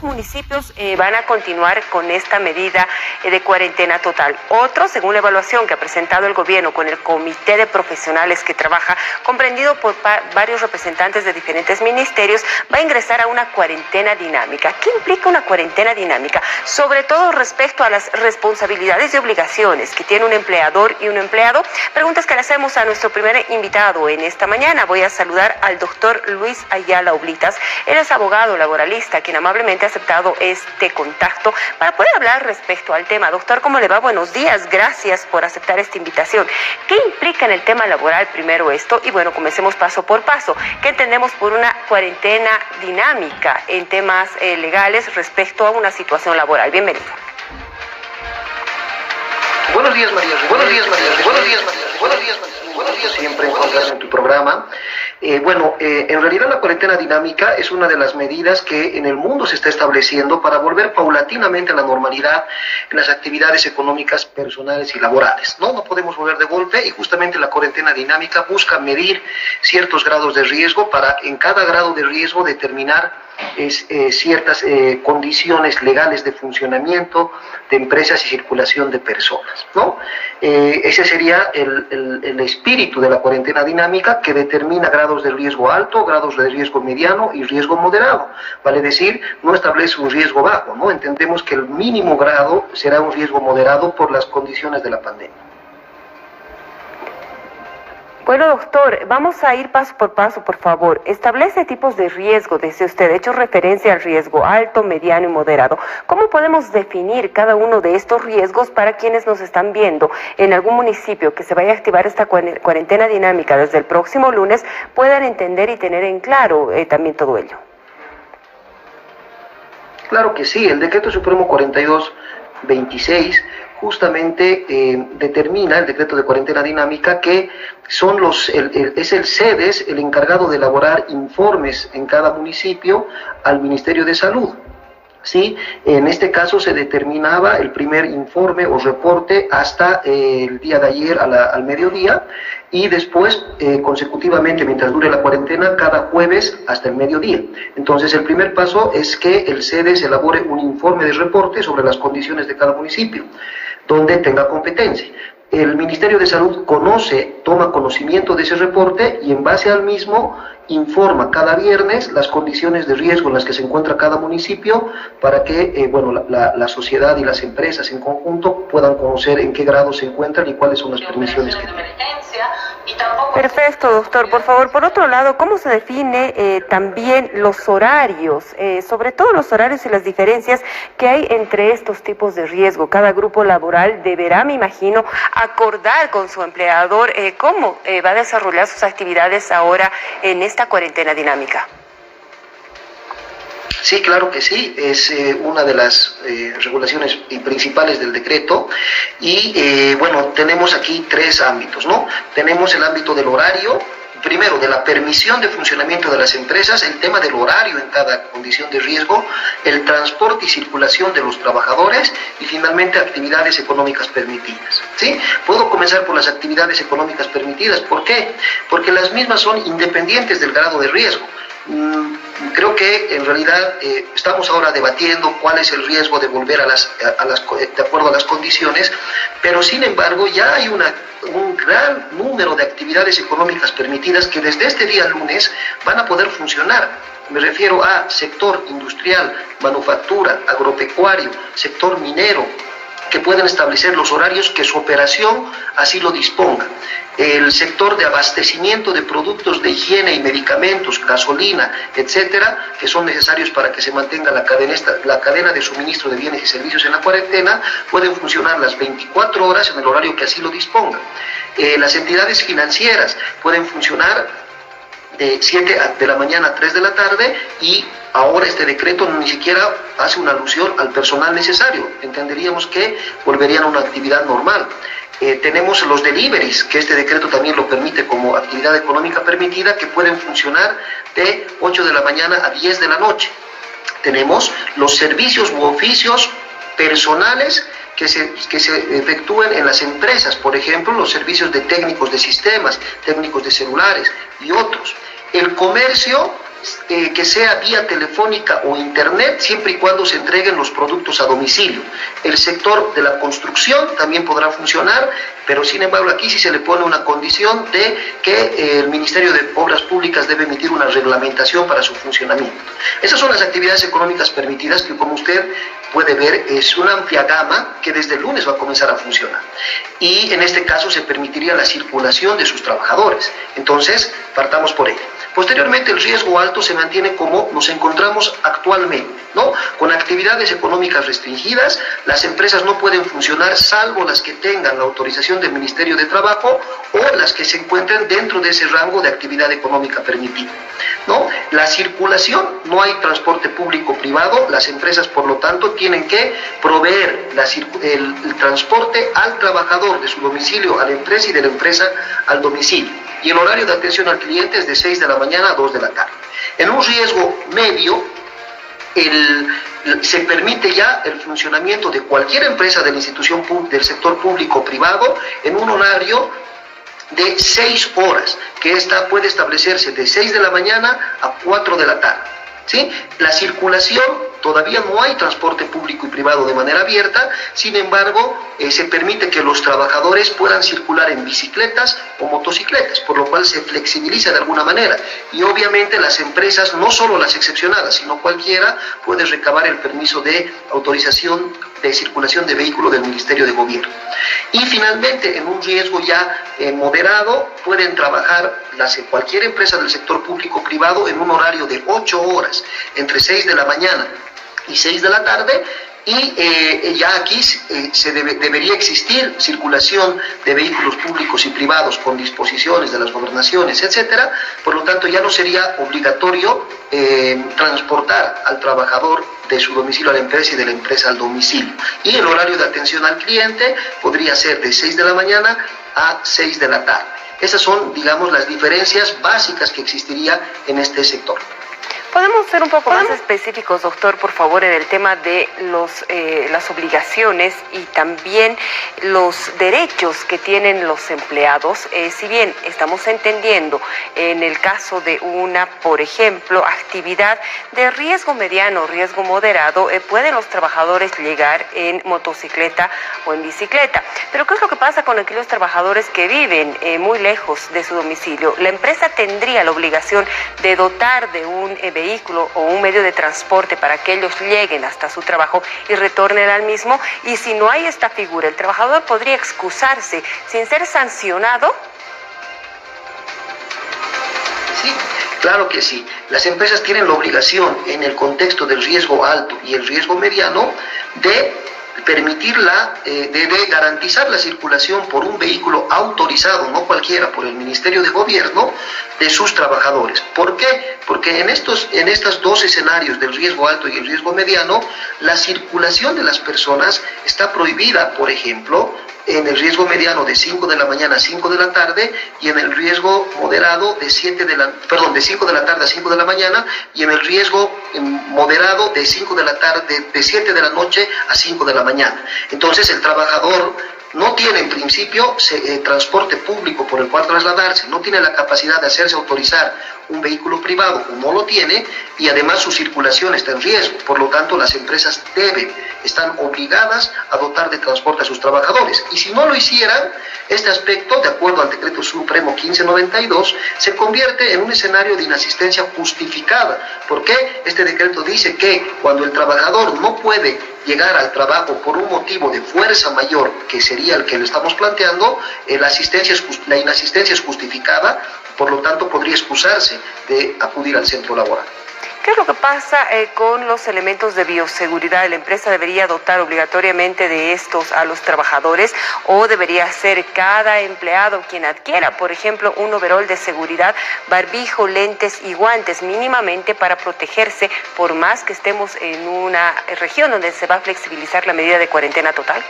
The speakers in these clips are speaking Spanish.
municipios van a continuar con esta medida de cuarentena total. Otros, según la evaluación que ha presentado el gobierno con el comité de profesionales que trabaja, comprendido por varios representantes de diferentes ministerios, va a ingresar a una cuarentena dinámica. ¿Qué implica una cuarentena dinámica? Sobre todo respecto a las responsabilidades y obligaciones que tiene un empleador y un empleado. Preguntas que le hacemos a nuestro primer invitado en esta mañana. Voy a saludar al doctor Luis Ayala Oblitas. Él es abogado laboralista, quien amablemente ha aceptado este contacto para poder hablar respecto al tema. Doctor, ¿cómo le va? Buenos días. Gracias por aceptar esta invitación. ¿Qué implica en el tema laboral primero esto? Y bueno, comencemos paso por paso. ¿Qué entendemos por una cuarentena dinámica en temas legales respecto a una situación laboral? Bienvenido. Buenos días, María. Buenos días, María. Buenos días, María. Buenos días, María. Buenos días. Siempre encontrarse en tu programa. En realidad la cuarentena dinámica es una de las medidas que en el mundo se está estableciendo para volver paulatinamente a la normalidad en las actividades económicas, personales y laborales. No podemos volver de golpe, y justamente la cuarentena dinámica busca medir ciertos grados de riesgo para en cada grado de riesgo determinar ciertas condiciones legales de funcionamiento de empresas y circulación de personas, ¿no? Ese sería el espíritu de la cuarentena dinámica, que determina grados de riesgo alto, grados de riesgo mediano y riesgo moderado. Vale decir, no establece un riesgo bajo, ¿no? Entendemos que el mínimo grado será un riesgo moderado por las condiciones de la pandemia. Bueno, doctor, vamos a ir paso por paso, por favor. Establece tipos de riesgo, dice usted, de hecho referencia al riesgo alto, mediano y moderado. ¿Cómo podemos definir cada uno de estos riesgos para quienes nos están viendo en algún municipio que se vaya a activar esta cuarentena dinámica desde el próximo lunes, puedan entender y tener en claro también todo ello? Claro que sí, el Decreto Supremo 4226 justamente determina, el decreto de cuarentena dinámica, que son es el CEDES el encargado de elaborar informes en cada municipio al Ministerio de Salud. ¿Sí? En este caso se determinaba el primer informe o reporte hasta el día de ayer al mediodía, y después consecutivamente, mientras dure la cuarentena, cada jueves hasta el mediodía. Entonces el primer paso es que el CEDES elabore un informe de reporte sobre las condiciones de cada municipio donde tenga competencia. El Ministerio de Salud toma conocimiento de ese reporte y en base al mismo informa cada viernes las condiciones de riesgo en las que se encuentra cada municipio, para que la sociedad y las empresas en conjunto puedan conocer en qué grado se encuentran y cuáles son las permisiones que tienen. Perfecto, doctor. Por favor, por otro lado, ¿cómo se define también los horarios, sobre todo los horarios y las diferencias que hay entre estos tipos de riesgo? Cada grupo laboral deberá, me imagino, acordar con su empleador cómo va a desarrollar sus actividades ahora en esta cuarentena dinámica. Sí, claro que sí, es una de las regulaciones principales del decreto, y tenemos aquí tres ámbitos, ¿no? Tenemos el ámbito del horario, primero de la permisión de funcionamiento de las empresas, el tema del horario en cada condición de riesgo, el transporte y circulación de los trabajadores, y finalmente actividades económicas permitidas, ¿sí? Puedo comenzar por las actividades económicas permitidas. ¿Por qué? Porque las mismas son independientes del grado de riesgo. Creo que en realidad estamos ahora debatiendo cuál es el riesgo de volver de acuerdo a las condiciones, pero sin embargo ya hay un gran número de actividades económicas permitidas que desde este día lunes van a poder funcionar. Me refiero a sector industrial, manufactura, agropecuario, sector minero, que pueden establecer los horarios que su operación así lo disponga. El sector de abastecimiento de productos de higiene y medicamentos, gasolina, etcétera, que son necesarios para que se mantenga la cadena de suministro de bienes y servicios en la cuarentena, pueden funcionar las 24 horas en el horario que así lo disponga. Las entidades financieras pueden funcionar de 7 de la mañana a 3 de la tarde, y ahora este decreto ni siquiera hace una alusión al personal necesario. Entenderíamos que volverían a una actividad normal. Tenemos los deliveries, que este decreto también lo permite como actividad económica permitida, que pueden funcionar de 8 de la mañana a 10 de la noche. Tenemos los servicios u oficios personales que se efectúen en las empresas, por ejemplo, los servicios de técnicos de sistemas, técnicos de celulares y otros. El comercio que sea vía telefónica o internet, siempre y cuando se entreguen los productos a domicilio. El sector de la construcción también podrá funcionar, pero sin embargo aquí sí se le pone una condición de que el Ministerio de Obras Públicas debe emitir una reglamentación para su funcionamiento. Esas son las actividades económicas permitidas que, como usted puede ver, es una amplia gama que desde el lunes va a comenzar a funcionar. Y en este caso se permitiría la circulación de sus trabajadores. Entonces, partamos por ello. Posteriormente, el riesgo alto se mantiene como nos encontramos actualmente, ¿no? Con actividades económicas restringidas, las empresas no pueden funcionar salvo las que tengan la autorización del Ministerio de Trabajo o las que se encuentren dentro de ese rango de actividad económica permitida, ¿no? La circulación, no hay transporte público-privado, las empresas, por lo tanto, tienen que proveer el transporte al trabajador de su domicilio a la empresa y de la empresa al domicilio. Y el horario de atención al cliente es de 6 de la mañana a 2 de la tarde. En un riesgo medio, se permite ya el funcionamiento de cualquier empresa de la institución del sector público o privado en un horario de 6 horas, que esta puede establecerse de 6 de la mañana a 4 de la tarde. ¿Sí? La circulación, todavía no hay transporte público y privado de manera abierta, sin embargo, se permite que los trabajadores puedan circular en bicicletas o motocicletas, por lo cual se flexibiliza de alguna manera. Y obviamente las empresas, no solo las excepcionadas, sino cualquiera, puede recabar el permiso de autorización de circulación de vehículo del Ministerio de Gobierno. Y finalmente, en un riesgo ya moderado, pueden trabajar cualquier empresa del sector público-privado en un horario de 8 horas, entre 6 de la mañana y 6 de la tarde, y ya aquí debería existir circulación de vehículos públicos y privados con disposiciones de las gobernaciones, etcétera. Por lo tanto, ya no sería obligatorio transportar al trabajador de su domicilio a la empresa y de la empresa al domicilio. Y el horario de atención al cliente podría ser de 6 de la mañana a 6 de la tarde. Esas son, digamos, las diferencias básicas que existiría en este sector. ¿Podemos ser un poco más específicos, doctor, por favor, en el tema de las obligaciones y también los derechos que tienen los empleados? Si bien estamos entendiendo en el caso de una, por ejemplo, actividad de riesgo mediano, riesgo moderado, pueden los trabajadores llegar en motocicleta o en bicicleta. Pero ¿qué es lo que pasa con aquellos trabajadores que viven muy lejos de su domicilio? La empresa tendría la obligación de dotar de un vehículo o un medio de transporte para que ellos lleguen hasta su trabajo y retornen al mismo, y si no hay esta figura, el trabajador podría excusarse sin ser sancionado. Sí, claro que sí. Las empresas tienen la obligación, en el contexto del riesgo alto y el riesgo mediano, de de garantizar la circulación por un vehículo autorizado, no cualquiera, por el Ministerio de Gobierno, de sus trabajadores. ¿Por qué? Porque en estos dos escenarios del riesgo alto y el riesgo mediano, la circulación de las personas está prohibida, por ejemplo, en el riesgo mediano de 5 de la mañana a 5 de la tarde, y en el riesgo moderado de 5 de la tarde a 5 de la mañana, y en el riesgo moderado de 5 de la tarde, de 7 de la noche a 5 de la mañana. Entonces el trabajador no tiene en principio transporte público por el cual trasladarse, no tiene la capacidad de hacerse autorizar un vehículo privado, o no lo tiene, y además su circulación está en riesgo. Por lo tanto, las empresas están obligadas a dotar de transporte a sus trabajadores. Y si no lo hicieran, este aspecto, de acuerdo al Decreto Supremo 1592, se convierte en un escenario de inasistencia justificada. ¿Por qué? Este decreto dice que cuando el trabajador no puede llegar al trabajo por un motivo de fuerza mayor, que sería el que le estamos planteando, la inasistencia es justificada, por lo tanto podría excusarse de acudir al centro laboral. ¿Qué es lo que pasa con los elementos de bioseguridad? ¿La empresa debería dotar obligatoriamente de estos a los trabajadores, o debería ser cada empleado quien adquiera, por ejemplo, un overol de seguridad, barbijo, lentes y guantes mínimamente para protegerse, por más que estemos en una región donde se va a flexibilizar la medida de cuarentena total?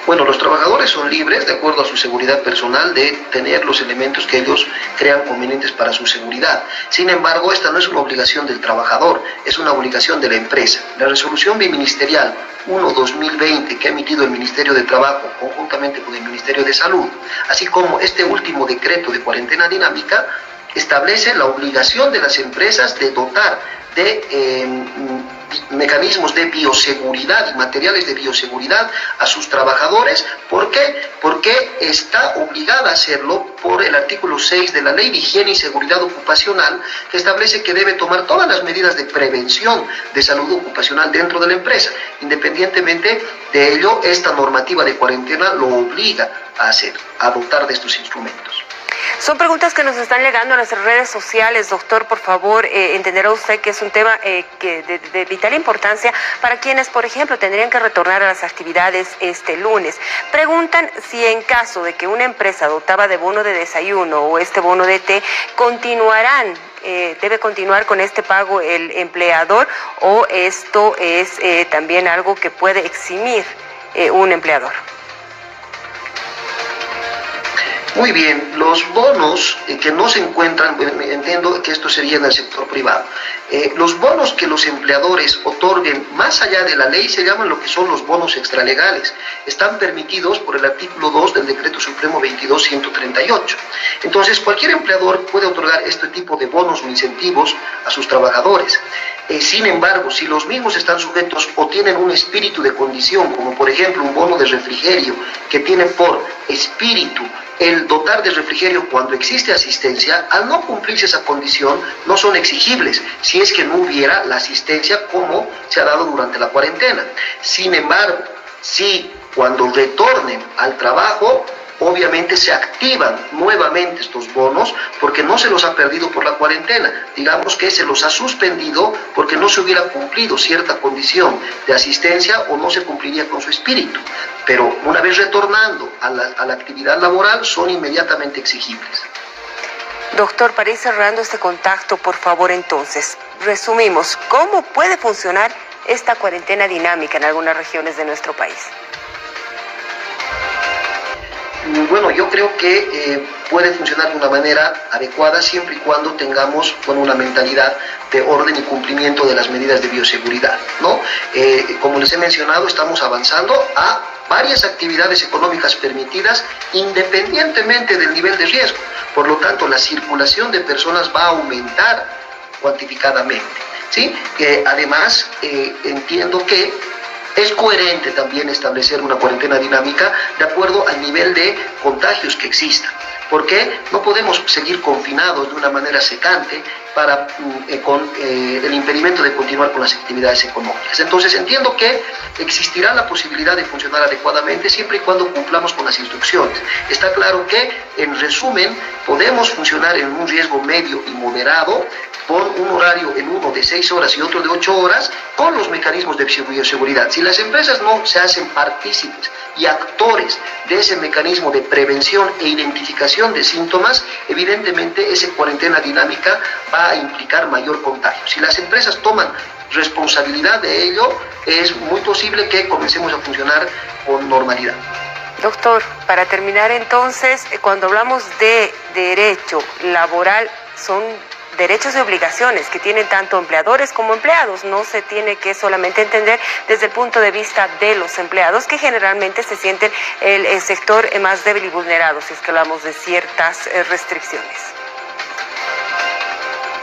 Bueno, los trabajadores son libres, de acuerdo a su seguridad personal, de tener los elementos que ellos crean convenientes para su seguridad. Sin embargo, esta no es una obligación del trabajador, es una obligación de la empresa. La resolución biministerial 1/2020 que ha emitido el Ministerio de Trabajo conjuntamente con el Ministerio de Salud, así como este último decreto de cuarentena dinámica, establece la obligación de las empresas de dotar de mecanismos de bioseguridad y materiales de bioseguridad a sus trabajadores. ¿Por qué? Porque está obligada a hacerlo por el artículo 6 de la Ley de Higiene y Seguridad Ocupacional, que establece que debe tomar todas las medidas de prevención de salud ocupacional dentro de la empresa. Independientemente de ello, esta normativa de cuarentena lo obliga a hacer, a dotar de estos instrumentos. Son preguntas que nos están llegando a nuestras redes sociales. Doctor, por favor, entenderá usted que es un tema de vital importancia para quienes, por ejemplo, tendrían que retornar a las actividades este lunes. Preguntan si en caso de que una empresa dotaba de bono de desayuno o este bono de té, debe continuar con este pago el empleador, o esto es también algo que puede eximir un empleador. Muy bien, los bonos que no se encuentran, entiendo que esto sería en el sector privado, los bonos que los empleadores otorguen más allá de la ley se llaman lo que son los bonos extralegales. Están permitidos por el artículo 2 del Decreto Supremo 22.138. Entonces, cualquier empleador puede otorgar este tipo de bonos o incentivos a sus trabajadores. Sin embargo, si los mismos están sujetos o tienen un espíritu de condición, como por ejemplo un bono de refrigerio que tiene por espíritu el dotar de refrigerio cuando existe asistencia, al no cumplirse esa condición no son exigibles si es que no hubiera la asistencia como se ha dado durante la cuarentena. Sin embargo, si cuando retornen al trabajo, obviamente se activan nuevamente estos bonos porque no se los ha perdido por la cuarentena, digamos que se los ha suspendido porque no se hubiera cumplido cierta condición de asistencia o no se cumpliría con su espíritu, pero una vez retornando a la actividad laboral son inmediatamente exigibles. Doctor, para ir cerrando este contacto, por favor, entonces, resumimos, ¿cómo puede funcionar esta cuarentena dinámica en algunas regiones de nuestro país? Bueno, yo creo que puede funcionar de una manera adecuada siempre y cuando tengamos una mentalidad de orden y cumplimiento de las medidas de bioseguridad, ¿no? Como les he mencionado, estamos avanzando a varias actividades económicas permitidas independientemente del nivel de riesgo. Por lo tanto, la circulación de personas va a aumentar cuantificadamente, ¿sí? Además, entiendo que es coherente también establecer una cuarentena dinámica de acuerdo al nivel de contagios que exista, porque no podemos seguir confinados de una manera secante con el impedimento de continuar con las actividades económicas. Entonces entiendo que existirá la posibilidad de funcionar adecuadamente siempre y cuando cumplamos con las instrucciones. Está claro que, en resumen, podemos funcionar en un riesgo medio y moderado, con un horario en uno de 6 horas y otro de 8 horas, con los mecanismos de bioseguridad. Si las empresas no se hacen partícipes y actores de ese mecanismo de prevención e identificación de síntomas, evidentemente esa cuarentena dinámica va a implicar mayor contagio. Si las empresas toman responsabilidad de ello, es muy posible que comencemos a funcionar con normalidad. Doctor, para terminar entonces, cuando hablamos de derecho laboral, son derechos y obligaciones que tienen tanto empleadores como empleados. No se tiene que solamente entender desde el punto de vista de los empleados, que generalmente se sienten el sector más débil y vulnerado, si es que hablamos de ciertas restricciones.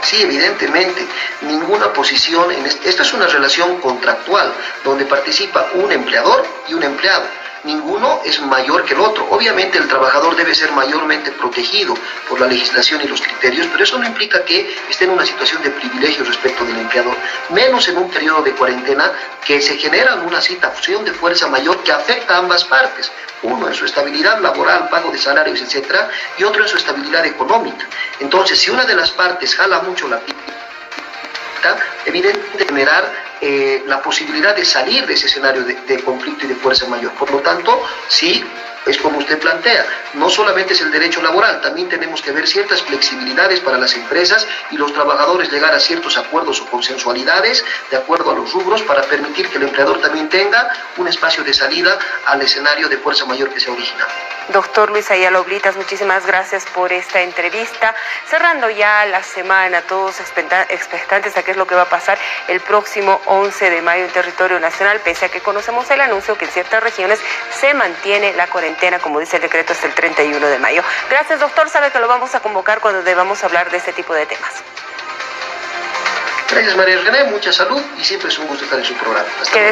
Sí, evidentemente, ninguna posición, esto es una relación contractual, donde participa un empleador y un empleado. Ninguno es mayor que el otro. Obviamente el trabajador debe ser mayormente protegido por la legislación y los criterios, pero eso no implica que esté en una situación de privilegio respecto del empleador, menos en un periodo de cuarentena que se genera una situación de fuerza mayor que afecta a ambas partes. Uno en su estabilidad laboral, pago de salarios, etcétera, y otro en su estabilidad económica. Entonces, si una de las partes jala mucho la pita, evidentemente generar la posibilidad de salir de ese escenario de conflicto y de fuerza mayor. Por lo tanto, sí, es como usted plantea, no solamente es el derecho laboral, también tenemos que ver ciertas flexibilidades para las empresas y los trabajadores llegar a ciertos acuerdos o consensualidades de acuerdo a los rubros para permitir que el empleador también tenga un espacio de salida al escenario de fuerza mayor que se origina. Doctor Luis Ayala Oblitas, muchísimas gracias por esta entrevista. Cerrando ya la semana, todos expectantes a qué es lo que va a pasar el próximo 11 de mayo en territorio nacional, pese a que conocemos el anuncio que en ciertas regiones se mantiene la cuarentena cuarentena, como dice el decreto, hasta el 31 de mayo. Gracias, doctor. Sabe que lo vamos a convocar cuando debamos hablar de este tipo de temas. Gracias, María René. Mucha salud y siempre es un gusto estar en su programa. Hasta luego.